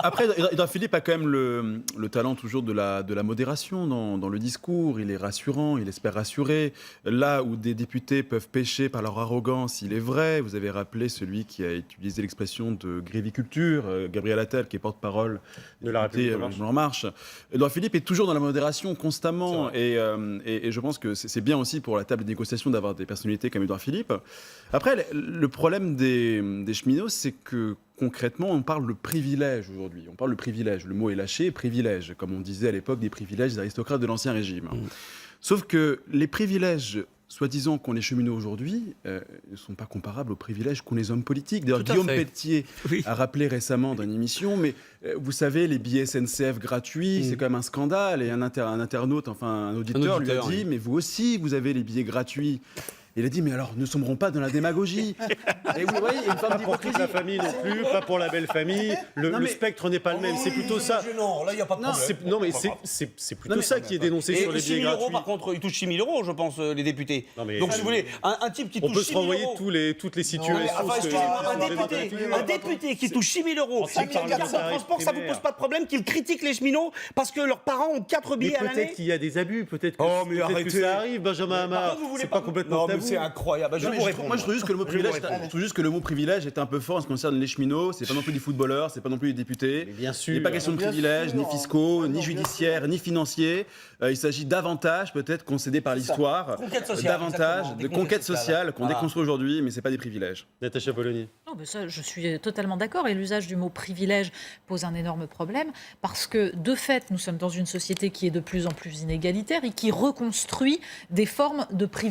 Après, Édouard Philippe a quand même le talent toujours de la modération dans le discours. Il est rassurant, il espère rassurer. Là où des députés peuvent pécher par leur arrogance, il est vrai. Vous avez rappelé celui qui a utilisé l'expression de gréviculture, Gabriel Attal, qui est porte-parole De la République En Marche. Édouard Philippe est toujours dans la modération constamment. Et je pense que c'est bien aussi pour la table de négociation d'avoir des personnalités comme Édouard Philippe. Après, le problème des cheminots, c'est que concrètement, on parle de privilège aujourd'hui. On parle de privilège. Le mot est lâché, privilège, comme on disait à l'époque des privilèges des aristocrates de l'Ancien Régime. Sauf que les privilèges, soi-disant, qu'ont les cheminots aujourd'hui, ne sont pas comparables aux privilèges qu'ont les hommes politiques. D'ailleurs, Guillaume Pelletier a rappelé récemment dans une émission, mais vous savez, les billets SNCF gratuits, c'est quand même un scandale. Et un internaute, enfin un auditeur lui a dit, mais vous aussi, vous avez les billets gratuits. Il a dit, mais alors, ne sombrons pas dans la démagogie. Et vous voyez, il y a une forme Pas pour toute la famille non plus, pas pour la belle famille. Le spectre n'est pas le même. C'est plutôt ça. Non, là, il n'y a pas de problème. Non, mais c'est plutôt ça qui est dénoncé sur les billets 6 000 gratuits. euros, par contre, ils touchent 6 000 euros, je pense, les députés. Non, mais donc, si vous voulez, un type qui on touche peut 6 se 000 renvoyer euros... toutes les situations. Enfin, excusez-moi, un député qui touche 6 000 euros, Ancien avec un parlementaire transport, ça vous pose pas de problème qu'il critique les cheminots parce que leurs parents ont 4 billets à l'année? Peut-être qu'il y a des abus, peut-être que ça arrive, Benjamin Hamar. C'est pas complètement tabou. C'est incroyable. Moi, je trouve juste que le mot privilège est un peu fort en ce qui concerne les cheminots. C'est pas non plus des footballeurs, c'est pas non plus des députés. Mais bien sûr. Il n'est pas question de privilèges, ni fiscaux, ni judiciaires, ni financiers. Il s'agit davantage, peut-être, concédé par l'histoire, davantage de conquête sociale qu'on déconstruit aujourd'hui, mais c'est pas des privilèges. Natacha Polony. Non, mais ça, je suis totalement d'accord. Et l'usage du mot privilège pose un énorme problème parce que, de fait, nous sommes dans une société qui est de plus en plus inégalitaire et qui reconstruit des formes de privilèges.